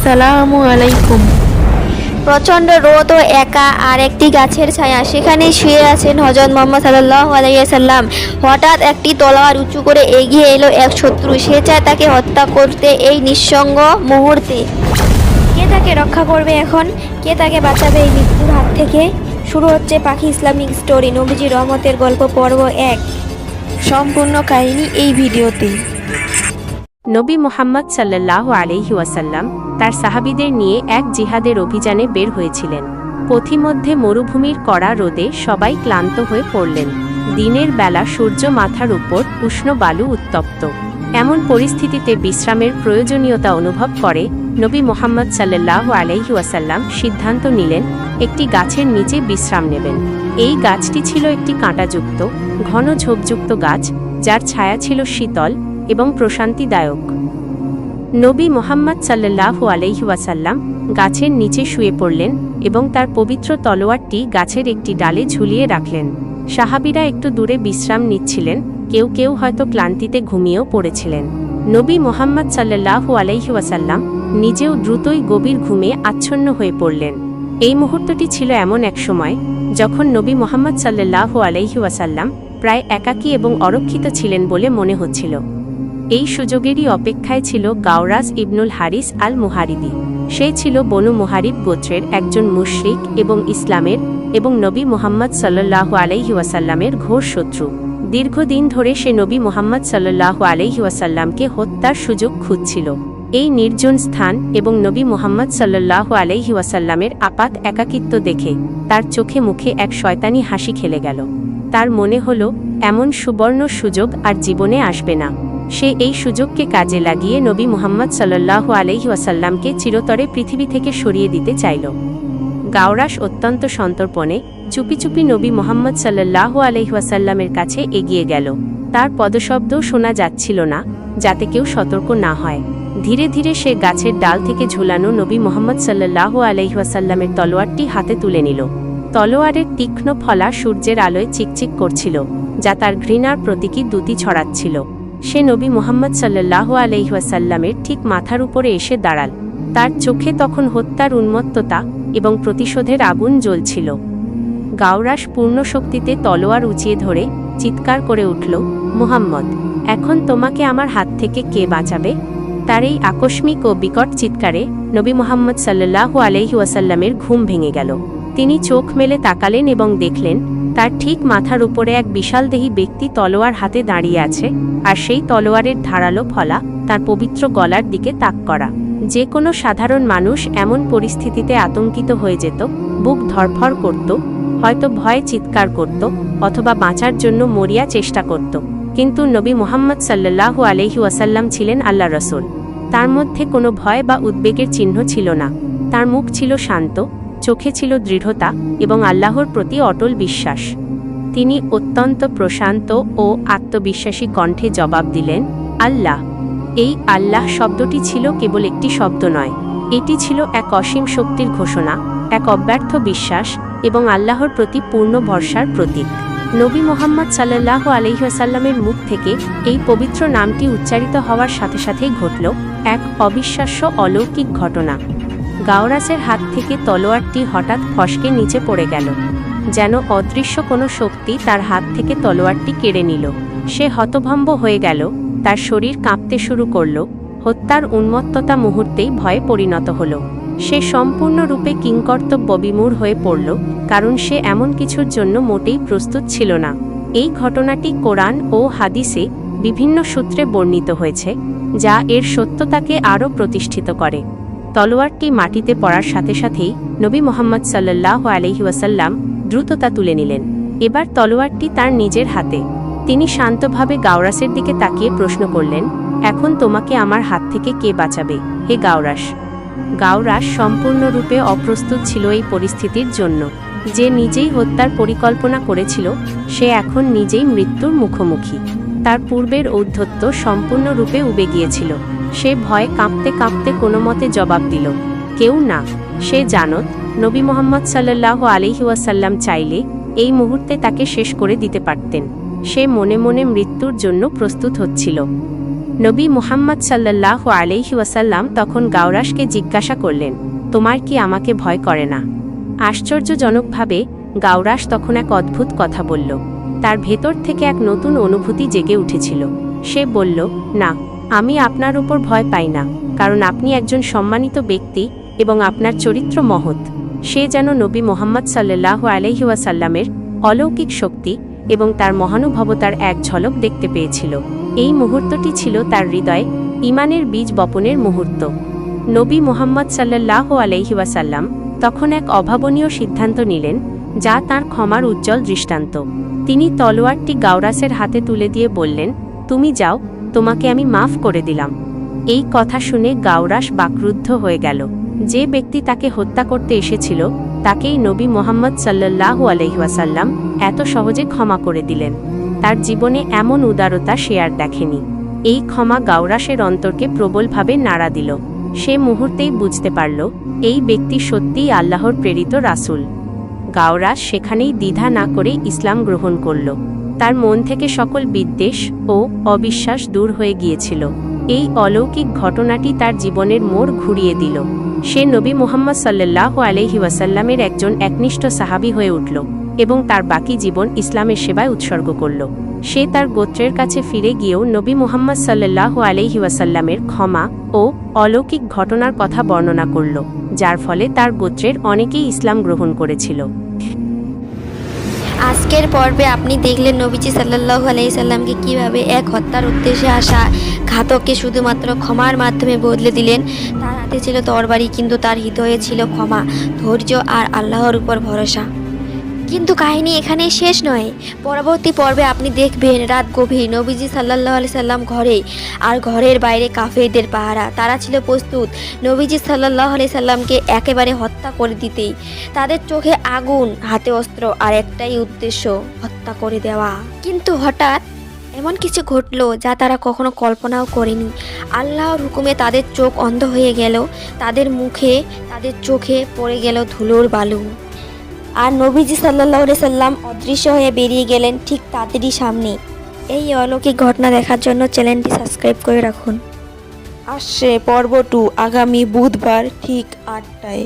আসসালামু আলাইকুম। প্রচণ্ড রোদ ও একা আর একটি গাছের ছায়া, সেখানে শুয়ে আছেন হযরত মুহাম্মদ সাল্লাল্লাহু আলাইহি ওয়াসাল্লাম। হঠাৎ একটি তলোয়ার উঁচু করে এগিয়ে এলো এক শত্রু। সে চায় তাকে হত্যা করতে এই নিঃসঙ্গ মুহূর্তে। কে তাকে রক্ষা করবে এখন? কে তাকে বাঁচাবে এই মৃত্যুর হাত থেকে? শুরু হচ্ছে পাখি ইসলামিক স্টোরি, নবীজি রহমতের গল্প পর্ব 1। সম্পূর্ণ কাহিনী এই ভিডিওতে। নবী মুহাম্মদ সাল্লাল্লাহু আলাইহি ওয়াসাল্লাম তার সাহাবীদের নিয়ে এক জিহাদের অভিযানে বের হয়েছিলেন। পথিমধ্যে মরুভূমির কড়া রোদে সবাই ক্লান্ত হয়ে পড়লেন। দিনের বেলা সূর্য মাথার উপর, উষ্ণ বালু উত্তপ্ত। এমন পরিস্থিতিতে বিশ্রামের প্রয়োজনীয়তা অনুভব করে নবী মুহাম্মদ সাল্লাল্লাহু আলাইহি ওয়াসাল্লাম সিদ্ধান্ত নিলেন একটি গাছের নিচে বিশ্রাম নেবেন। এই গাছটি ছিল একটি কাঁটাযুক্ত, ঘন ঝোপযুক্ত গাছ, যার ছায়া ছিল শীতল এবং প্রশান্তিদায়ক। নবী মুহাম্মদ সাল্লাল্লাহু আলাইহি ওয়াসাল্লাম গাছের নিচে শুয়ে পড়লেন এবং তার পবিত্র তলোয়ারটি গাছের একটি ডালে ঝুলিয়ে রাখলেন। সাহাবীরা একটু দূরে বিশ্রাম নিচ্ছিলেন, কেউ কেউ হয়তো ক্লান্তিতে ঘুমিয়েও পড়েছিলেন। নবী মুহাম্মদ সাল্লাল্লাহু আলাইহি ওয়াসাল্লাম নিজেও দ্রুতই গভীর ঘুমে আচ্ছন্ন হয়ে পড়লেন। এই মুহূর্তটি ছিল এমন এক সময় যখন নবী মুহাম্মদ সাল্লাল্লাহু আলাইহি ওয়াসাল্লাম প্রায় একাকী এবং অরক্ষিত ছিলেন বলে মনে হচ্ছিল। এই সুযোগেরই অপেক্ষায় ছিল গাওরাস ইবনুল হারিস আল মুহারিবি। সে ছিল বনু মুহারিব গোত্রের একজন মুশরিক এবং নবী মুহাম্মদ সাল্লাল্লাহু আলাইহি ওয়াসাল্লামের ঘোর শত্রু। দীর্ঘদিন ধরে সে নবী মুহাম্মদ সাল্লাল্লাহু আলাইহি ওয়াসাল্লামকে হত্যার সুযোগ খুঁজছিল। এই নির্জন স্থান এবং নবী মুহাম্মদ সাল্লাল্লাহু আলাইহি ওয়াসাল্লামের আপাত একাকিত্ব দেখে তার চোখে মুখে এক শয়তানি হাসি খেলে গেল। তার মনে হলো এমন সুবর্ণ সুযোগ আর জীবনে আসবে না। সে এই সুযোগকে কাজে লাগিয়ে নবী মুহাম্মদ সাল্লাল্লাহু আলাইহি ওয়াসাল্লামকে চিরতরে পৃথিবী থেকে সরিয়ে দিতে চাইল। গাওরাস অত্যন্ত সন্তর্পণে চুপি চুপি নবী মুহাম্মদ সাল্লাল্লাহু আলাইহি ওয়াসাল্লামের কাছে এগিয়ে গেল। তার পদশব্দও শোনা যাচ্ছিল না, যাতে কেউ সতর্ক না হয়। ধীরে ধীরে সে গাছের ডাল থেকে ঝুলানো নবী মুহাম্মদ সাল্লাল্লাহু আলাইহি ওয়াসাল্লামের তলোয়ারটি হাতে তুলে নিল। তলোয়ারের তীক্ষ্ণ ফলা সূর্যের আলোয় চিকচিক করছিল, যা তার ঘৃণার প্রতীকী দ্যুতি ছড়াচ্ছিল। সে নবী মুহাম্মদ সাল্লাল্লাহু আলাইহি ওয়াসাল্লামের ঠিক মাথার উপরে এসে দাঁড়াল। তার চোখে তখন হত্যার উন্মত্ততা এবং প্রতিশোধের আগুন জ্বলছিল। গাওরাস পূর্ণ শক্তিতে তলোয়ার উঁচিয়ে ধরে চিৎকার করে উঠল, মুহাম্মদ, এখন তোমাকে আমার হাত থেকে কে বাঁচাবে? তার এই আকস্মিক ও বিকট চিৎকারে নবী মুহাম্মদ সাল্লাল্লাহু আলাইহি ওয়াসাল্লামের ঘুম ভেঙে গেল। তিনি চোখ মেলে তাকালেন এবং দেখলেন তার ঠিক মাথার উপরে এক বিশালদেহী ব্যক্তি তলোয়ার হাতে দাঁড়িয়ে আছে, আর সেই তলোয়ারের ধারালো ফলা তার পবিত্র গলার দিকে তাক করা। যে কোনো সাধারণ মানুষ এমন পরিস্থিতিতে আতঙ্কিত হয়ে যেত, বুক ধড়ফড় করত, হয়তো ভয়ে চিৎকার করত অথবা বাঁচার জন্য মরিয়া চেষ্টা করত। কিন্তু নবী মুহাম্মদ সাল্লাল্লাহু আলাইহি ওয়াসাল্লাম ছিলেন আল্লাহর রাসূল। তার মধ্যে কোনো ভয় বা উদ্বেগের চিহ্ন ছিল না। তার মুখ ছিল শান্ত, চোখে ছিল দৃঢ়তা এবং আল্লাহর প্রতি অটল বিশ্বাস। তিনি অত্যন্ত প্রশান্ত ও আত্মবিশ্বাসী কণ্ঠে জবাব দিলেন, আল্লাহ। এই আল্লাহ শব্দটি ছিল কেবল একটি শব্দ নয়, এটি ছিল এক অসীম শক্তির ঘোষণা, এক অব্যর্থ বিশ্বাস এবং আল্লাহর প্রতি পূর্ণ ভরসার প্রতীক। নবী মুহাম্মদ সাল্লাল্লাহু আলাইহি ওয়াসাল্লামের মুখ থেকে এই পবিত্র নামটি উচ্চারিত হওয়ার সাথে সাথেই ঘটল এক অবিশ্বাস্য অলৌকিক ঘটনা। গাওরাসের হাত থেকে তলোয়ারটি হঠাৎ ফসকে নিচে পড়ে গেল, যেন অদৃশ্য কোনো শক্তি তার হাত থেকে তলোয়ারটি কেড়ে নিল। সে হতভম্ব হয়ে গেল, তার শরীর কাঁপতে শুরু করল। হত্যার উন্মত্ততা মুহূর্তেই ভয়ে পরিণত হল। সে সম্পূর্ণরূপে কিংকর্তব্য বিমূঢ় হয়ে পড়ল, কারণ সে এমন কিছুর জন্য মোটেই প্রস্তুত ছিল না। এই ঘটনাটি কোরআন ও হাদিসে বিভিন্ন সূত্রে বর্ণিত হয়েছে, যা এর সত্যতাকে আরও প্রতিষ্ঠিত করে। তলোয়ারটি মাটিতে পড়ার সাথে সাথেই নবী মুহাম্মদ সাল্লাল্লাহু আলাইহি ওয়াসাল্লাম দ্রুততা তুলে নিলেন। এবার তলোয়ারটি তার নিজের হাতে। তিনি শান্তভাবে গাওরাসের দিকে তাকিয়ে প্রশ্ন করলেন, এখন তোমাকে আমার হাত থেকে কে বাঁচাবে, হে গাওরাস? গাওরাস সম্পূর্ণরূপে অপ্রস্তুত ছিল এই পরিস্থিতির জন্য। যে নিজেই হত্যার পরিকল্পনা করেছিল, সে এখন নিজেই মৃত্যুর মুখোমুখি। তার পূর্বের ঔদ্ধত্য সম্পূর্ণরূপে উবে গিয়েছিল। সে ভয়ে কাঁপতে কাঁপতে কোনো মতে জবাব দিল, কেউ না। সে জানত নবী মুহাম্মদ সাল্লাল্লাহু আলাইহি ওয়াসাল্লাম চাইলে এই মুহূর্তে তাকে শেষ করে দিতে পারতেন। সে মনে মনে মৃত্যুর জন্য প্রস্তুত হচ্ছিল। নবী মুহাম্মদ সাল্লাল্লাহু আলাইহি ওয়াসাল্লাম তখন গাওরাশকে জিজ্ঞাসা করলেন, তোমার কি আমাকে ভয় করে না? আশ্চর্যজনকভাবে গাওরাশ তখন এক অদ্ভুত কথা বলল। তার ভেতর থেকে এক নতুন অনুভূতি জেগে উঠেছিল। সে বলল, না, আমি আপনার উপর ভয় পাই না, কারণ আপনি একজন সম্মানিত ব্যক্তি এবং আপনার চরিত্র মহৎ। সে যেন নবী মুহাম্মদ সাল্লাল্লাহু আলাইহি ওয়াসাল্লামের অলৌকিক শক্তি এবং তার মহানুভবতার এক ঝলক দেখতে পেয়েছিল। এই মুহূর্তটি ছিল তার হৃদয়ে ঈমানের বীজ বপনের মুহূর্ত। নবী মুহাম্মদ সাল্লাল্লাহু আলাইহি ওয়াসাল্লাম তখন এক অভাবনীয় সিদ্ধান্ত নিলেন, যা তাঁর ক্ষমার উজ্জ্বল দৃষ্টান্ত। তিনি তলোয়ারটি গাওরাসের হাতে তুলে দিয়ে বললেন, তুমি যাও, তোমাকে আমি মাফ করে দিলাম। এই কথা শুনে গাওরাস বাকরুদ্ধ হয়ে গেল। যে ব্যক্তি তাকে হত্যা করতে এসেছিল তাকেই নবী মুহাম্মদ সাল্লাল্লাহু আলাইহি ওয়াসাল্লাম এত সহজে ক্ষমা করে দিলেন। তার জীবনে এমন উদারতা সে আর দেখেনি। এই ক্ষমা গাওরাসের অন্তরকে প্রবলভাবে নাড়া দিল। সে মুহূর্তেই বুঝতে পারল, এই ব্যক্তি সত্যিই আল্লাহর প্রেরিত রাসূল। গাওরাস সেখানেই দ্বিধা না করে ইসলাম গ্রহণ করল। তার মন থেকে সকল বিদ্বেষ ও অবিশ্বাস দূর হয়ে গিয়েছিল। এই অলৌকিক ঘটনাটি তার জীবনের মোড় ঘুরিয়ে দিল। সে নবী মুহাম্মদ সাল্লাল্লাহু আলাইহি ওয়াসাল্লামের একজন একনিষ্ঠ সাহাবী হয়ে উঠল এবং তার বাকি জীবন ইসলামের সেবায় উৎসর্গ করল। সে তার গোত্রের কাছে ফিরে গিয়েও নবী মুহাম্মদ সাল্লাল্লাহু আলাইহি ওয়াসাল্লামের ক্ষমা ও অলৌকিক ঘটনার কথা বর্ণনা করল, যার ফলে তার গোত্রের অনেকেই ইসলাম গ্রহণ করেছিল। আজকের পর্বে আপনি দেখলেন নবীজি সাল্লাল্লাহু আলাইহি সাল্লামকে কীভাবে এক হত্যার উদ্দেশ্যে আসা ঘাতককে শুধুমাত্র ক্ষমার মাধ্যমে বদলে দিলেন। তার হাতে ছিল তরবারি, কিন্তু তার হৃদয়ে ছিল ক্ষমা, ধৈর্য আর আল্লাহর উপর ভরসা। কিন্তু কাহিনী এখানে শেষ নয়। পরবর্তী পর্বে আপনি দেখবেন রাত গভীর, নবীজি সাল্লাল্লাহু আলাইহি সাল্লাম ঘরে, আর ঘরের বাইরে কাফেরদের পাহারা। তারা ছিল প্রস্তুত নবীজি সাল্লাল্লাহু আলাইহি সাল্লামকে একেবারে হত্যা করে দিতেই। তাদের চোখে আগুন, হাতে অস্ত্র, আর একটাই উদ্দেশ্য, হত্যা করে দেওয়া। কিন্তু হঠাৎ এমন কিছু ঘটলো যা তারা কখনো কল্পনাও করেনি। আল্লাহর হুকুমে তাদের চোখ অন্ধ হয়ে গেল, তাদের চোখে পড়ে গেল ধুলোর বালু। আর নবীজি সাল্লাল্লাহু আলাইহি সাল্লাম অদৃশ্য হয়ে বেরিয়ে গেলেন ঠিক তাদেরই সামনে। এই অলৌকিক ঘটনা দেখার জন্য চ্যানেলটি সাবস্ক্রাইব করে রাখুন। আসছে পর্ব 2 আগামী বুধবার ঠিক 8টায়।